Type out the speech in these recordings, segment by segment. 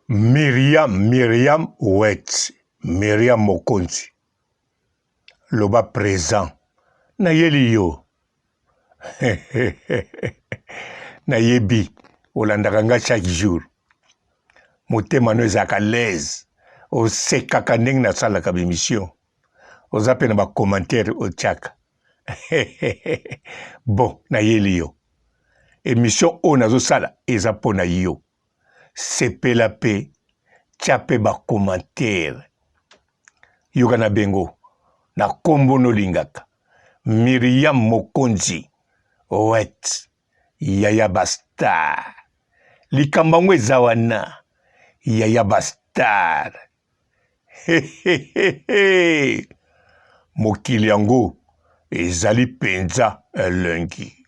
Myriam Wet, Myriam Mokonzi, loba présent, na yeli yo, na yebi, olandaka nga chaque jour, motema no ezalaka l'aise, osekaka ndenge nasalaka bémission, oza pe na bacommentaire otiaka. Bon, na yeli yo, émission oyo nazosala eza mpo na yo. Sepela pe, tia pe ba commentaire. Yoka na bengo, na kombo no lingaka. Myriam Mokonzi, Wet, Yaya Bastard. Likambango eza wana, Yaya Bastard. Mokili yango, ezali penza elengi.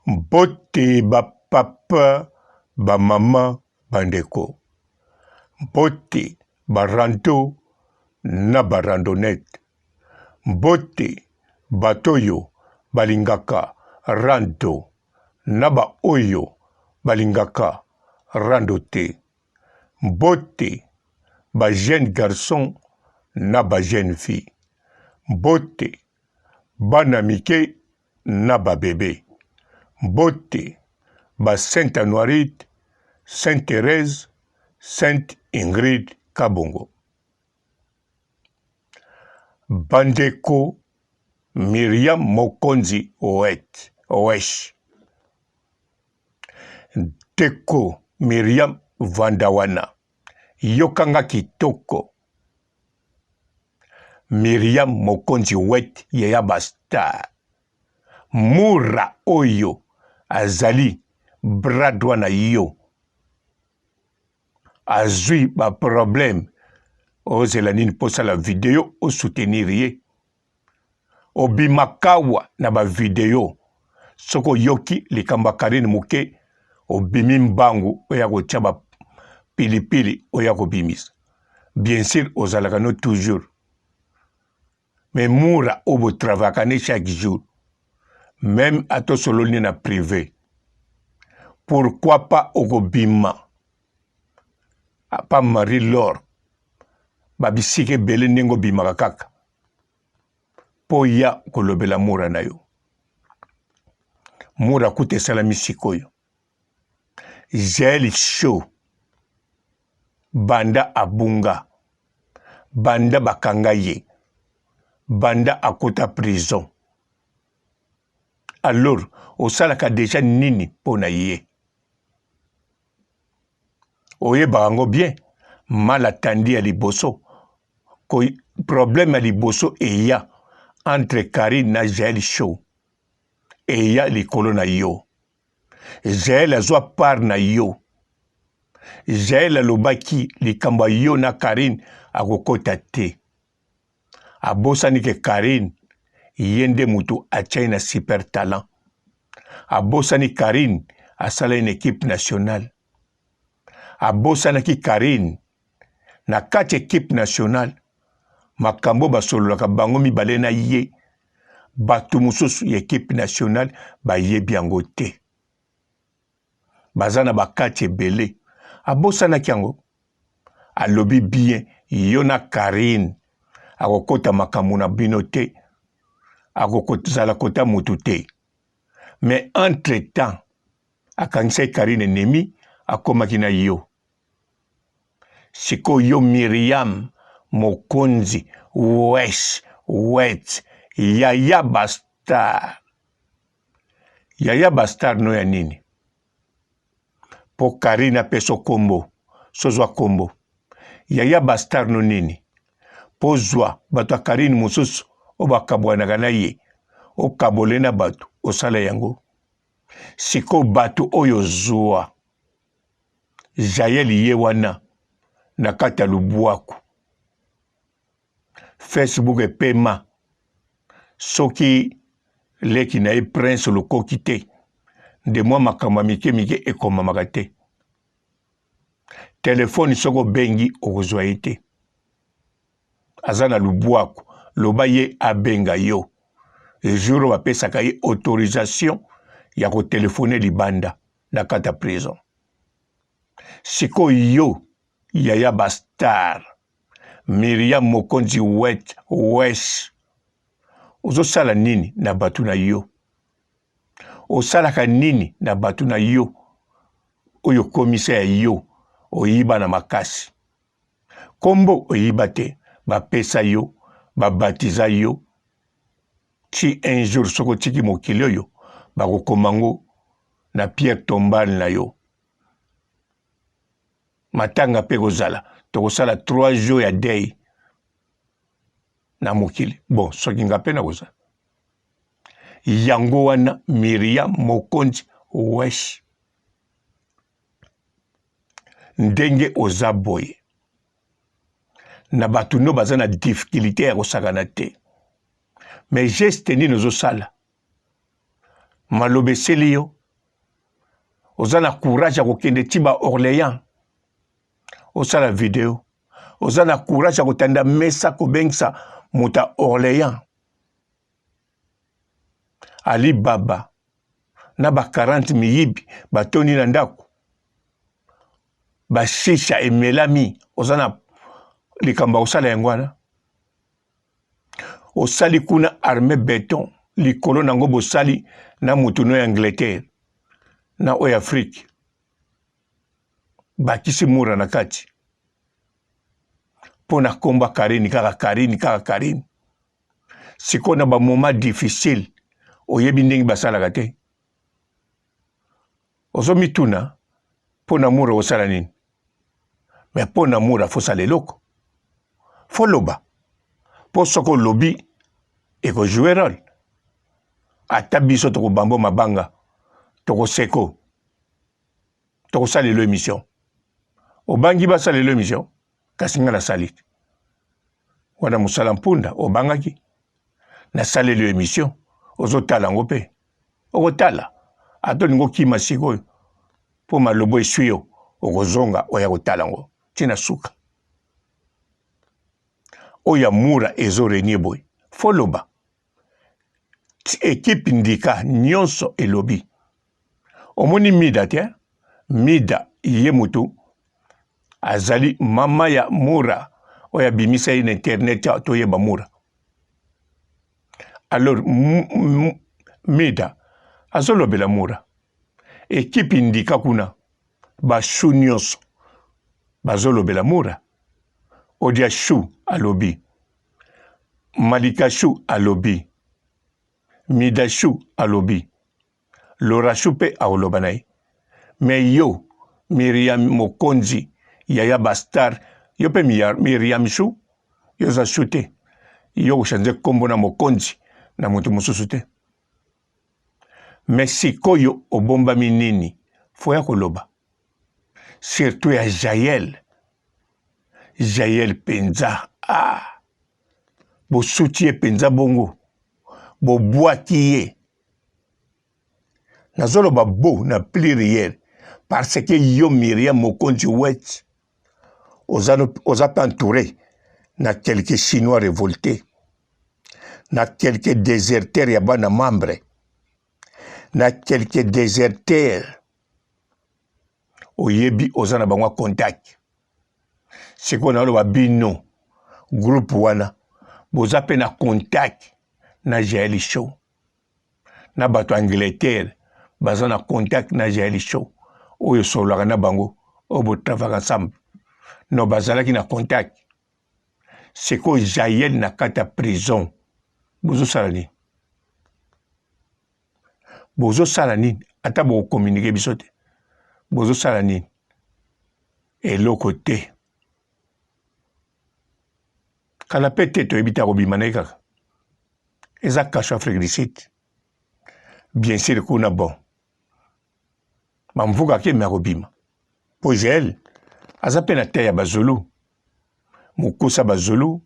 Mbote ba papa, ba mama, bandeko. Mbote, ba rando, na ba randonnette. Mbote, batoyo, balingaka, rando, na ba oyo, balingaka, rando te. Mbote, ba jeune garçon, na ba jeune fille. Mbote, bana mike, na ba bébé. Mbote, ba Sainte Anoirite, Sainte Thérèse, Sainte Ingrid Kabongo. Bandeko Myriam Mokonzi Wet, Wesh. Teko Myriam Vandawana, Yokanga kitoko. Myriam Mokonzi Wet, Yaya Bastard. Mura oyo, azali, bradwa na yo. Azui ba problème. Ozela nini posa la vidéo o soutenir ye. Obimakawa na ba vidéo. Soko yoki likamba Karine Muke. Obimi mbangu oya kotia ba pilipili oya kobimis. Bien sûr ozalaka no toujours. Mais moura obo travakane chaque jour. Même à to solo ni na privé. Pourquoi pas okobima? Pas Marie-Laure. Babisike bele nengo bimaka kaka. Po ya kolobela mura na yo. Mura kute salami sikoyo. Jeli show. Banda abunga. Banda bakanga ye. Banda akota prison. Alors, osalaka déjà nini pona ye. Oye barango bien. Mal attendi à liboso. Problème à liboso eya entre Karine na Jaël Show. Eya likolo na yo. Jaël azwa part na yo. Jaël alobaki likamba yo na Karine akokota te. Abosani ke Karine yende mutu achai na super talent. Abosani Karine asala une équipe nationale. Abosani ki Karine na kati équipe nationale. Makambo basololaka bango mibale na ye. Batu mususu équipe nationale ba ye biango te. Bazana bakati ebele. Abosana kiango. Alobi bien yona Karine. Akokota makambo na bino te. Akokota zala kota mutu te. Mais entre temps akangisai Karine nemi akomaki na yo. Siko yo Myriam Mokonzi Wesh Wet Yaya Bastard. Yaya Bastard no ya nini? Po Karina peso kombo. Sozwa kombo. Yaya Bastard no nini? Po zwa bato Karine mususu obakabwanaka na ye. Okabole na bato osala yango. Siko bato oyo zwa. Jaël ye wana. Nakata lubuaku. Facebook epema. Soki leki na prince lokoki te. De moi makamba mike mike ekomamaka te. Telefone soko bengi okozwa ye te. Azana lubuaku. Loba ye abenga yo. Jour bapesaka ye autorisation ya ko telefone libanda nakata prison. siko yo Yaya Bastar Miriam Mokonzi Wesh ozosala nini na batu na yo osalaka nini na batu na yo oyo komisa ya yo oyiba na makasi kombo oyiba te bapesa yo babatiza yo ti un jour soko tiki mokili oyo bakokomango na pierre tombale na yo matanga pe kozala tokosala 3 jours ya deuil na mokili bon soki nga pe na kozala yango wana Miriam Mokonzi Wesh ndenge oza boye na batu no baza na difficulté ya kosakana te mais geste nini ozosala maloba eseli yo oza na courage ya kokende ti ba Orléans osala video oza na courage ya kotanda mesa kobengisa moto ya Orléans Ali Baba na ba 40 miyibi batoni na ndako bashisha emelami oza na likambo osala yango wana osali kuna armée béton likolo nango bosali na mutu no ya Angleterre na oyo Afrique bakisi mura na kati pona komba Karini kaka Karini siko na ba moment difficile oyebi ndenge basalaka te ozomituna pona mura osala nini mais pona mura fosala eloko foloba po soko lobi ekojouer rôle ata biso tokobambo mabanga tokoseko tokosalelo émission obangi basalelo émission kasi nga nasali wana mosala mpunda obangaki nasalelo émission ozotala yango mpe okotala ata olingi okima sikoyo mpo malobo eswi yo okozonga oya kotala yango ntina suka oyo mura ezorenie boye foloba ekipe ndika nyonso elobi omoni mida te mida ye mutu azali mama ya mura oyo abimisa ye na internet toyeba mura alors mida azolobela mura ekipe ndika kuna bashu nyonso bazolobela mura Odia Chou alobi Malika Chou alobi Mida Chou alobi Laura Chou pe aoloba na ye mais yo Miriam Mokonzi Yaya Bastar yo pe Miriam Chou yo za Chou te yo koshanze kombo na Mokonzi na moto mosusu te mais sikoyo obombami nini foya koloba surtout ya Jaël penza bo soutien penza bongo bo boaki ye nazoloba bo na pluriel parce que yo Miriam Mokonzi Wesh oza pas entouré na quelques chinois révoltés na quelques déserteurs ya bana membre na quelques déserteurs oyebi oza na bango contact siko na oloba bino groupe wana boza pe na contact na Jaël Show na bato Angleterre baza na contact na Jaël Show oyo solaka na bango oyo botravaka ensemble no bazalaki na contact siko Jaël na kata prison bozosala nini bozosala nini ata bokokommunike biso te bozosala nini eloko te kala pe te toyebi te akobima na ye kaka eza kasho Afrique du Sud bien sûr kuna bon bamvuka akemi akobima mpo Jaël aza mpe na te ya bazulu mokusa bazulu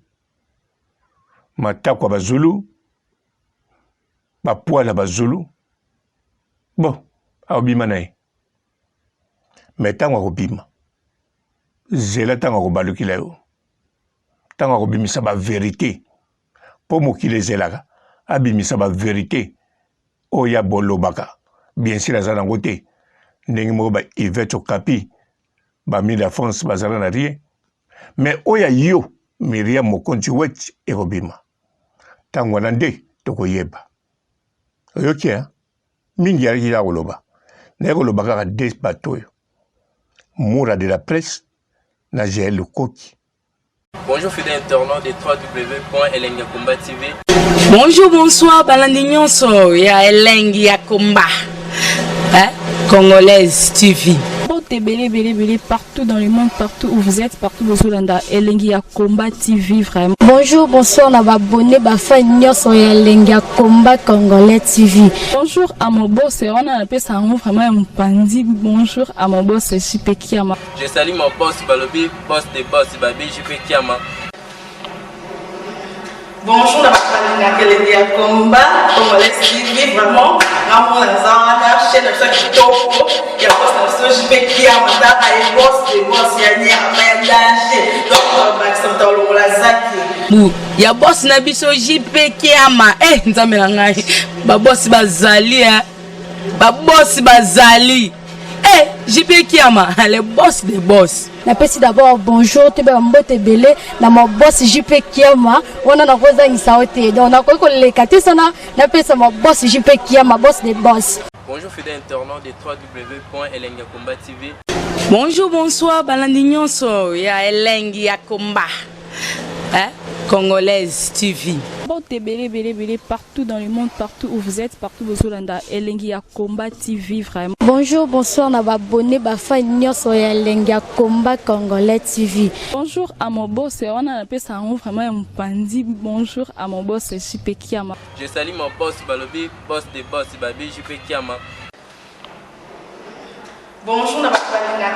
matakwa bazulu bapwala bazulu bon akobima na ye me ntango akobima zela ntango akobalukila yo ntango akobimisa baverité mpo mokili ezelaka abimisa baverité oyo ya bolobaka bien sûr aza nango te ndenge moko ba Yvette Okapi bamila France bazala na rien mais oya yo Miriam Mokonzi wet ekobima tango wana nde tokoyeba oyoki mingi yaki ya koloba naye koloba kaka des bato oyo Moura de la presse na GL Koki. Bonjour fidèles internautes de www.elengiakomba TV. Bonjour, bonsoir, balandi nyonso ya Elengi ya Komba. Congolaise TV. Belé partout dans le monde, partout où vous êtes, partout où vous êtes, Elengi ya Komba TV vraiment. Bonjour, bonsoir, on va abonner fan nyonso ya Elengi ya Komba Congolais TV. Bonjour à mon boss, on a appelé ça vraiment un pandi. Bonjour à mon boss, JP Kiama. Je salue mon boss Balobi, boss des boss Babi, JP Kiama. Bonjour, la Elengi ya Komba Congolais TV vraiment. Amour la zana, chaîne de ça qui topo, il y a pas de JP Kiama, ta et boss des boss ya ni à danger. Donc Maxime Tolo la zaki. Ya boss na biso JP Kiama nzambe na ngai ba boss bazali ba boss bazali JP Kiama le boss des boss. Napesi d'abord bonjour te ba mbote belé na mon boss JP Kiama wana na koza ngisaote donc na ko lekate sana napesa mon boss JP Kiama boss des boss. Bonjour fidèles internautes de www.elengiakomba TV. Bonjour, bonsoir, balandi nyonso ya Elengi ya Komba. Congolaise TV. Belé partout dans le monde, partout où vous êtes, partout où vous êtes, Elengi ya Komba TV vraiment. Bonjour, bonsoir, on va abonner fan nyonso ya Elengi ya Komba Congolais TV. Bonjour à mon boss, on a appelé ça vraiment un pandi. Bonjour à mon boss, JP Kiama. Je salue mon boss Balobi, boss des boss Babi, JP Kiama. Bonjour, la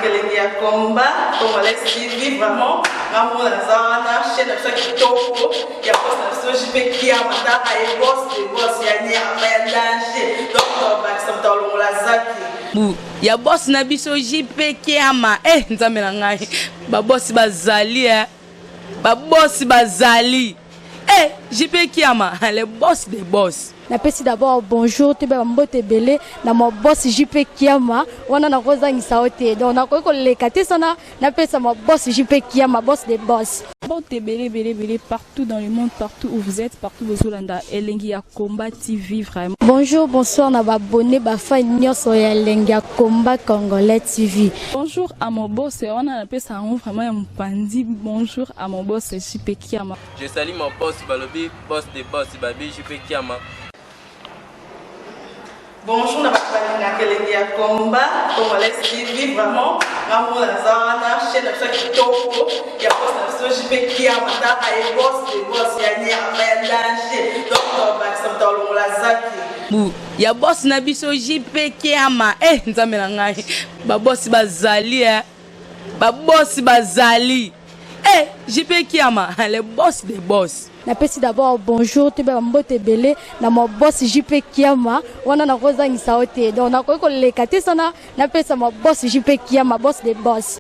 Elengi ya Komba Congolais TV vraiment. Amour la zana, chaîne de ça qui topo, il y a pas de JP Kiama, ta et boss des boss ya ni à danger. Donc Maxime Tolo la zaki. Ya boss na biso JP Kiama nzambe na ngai ba boss bazali ba boss bazali JP Kiama le boss des boss. Napesi d'abord bonjour te ba mbote belé na mon boss JP Kiama wana na koza ngisaote donc na ko lekate sana napesa mon boss JP Kiama boss des boss. Belé partout dans le monde, partout où vous êtes, partout où vous êtes, Elengi ya Komba TV vraiment. Bonjour, bonsoir, on va abonner fan nyonso ya Elengi ya Komba Congolais TV. Bonjour à mon boss, on a appelé ça vraiment un pandi. Bonjour à mon boss, JP Kiama. Je salue mon boss Balobi, boss des boss Babi, JP Kiama. Bonjour, la Elengi ya Komba Congolais TV vraiment. Amour la zana, chaîne de ça qui topo, il y a pas de JP Kiama, ta et boss des boss ya ni à danger. Donc Maxime Tolo la zaki. Ya boss na biso JP Kiama nzambe na ngai ba boss bazali ba boss bazali JP Kiama le boss des boss. Napesi d'abord bonjour te ba mbote belé na mon boss JP Kiama wana na koza ngisaote donc na ko lekate sana napesa mon boss JP Kiama boss des boss.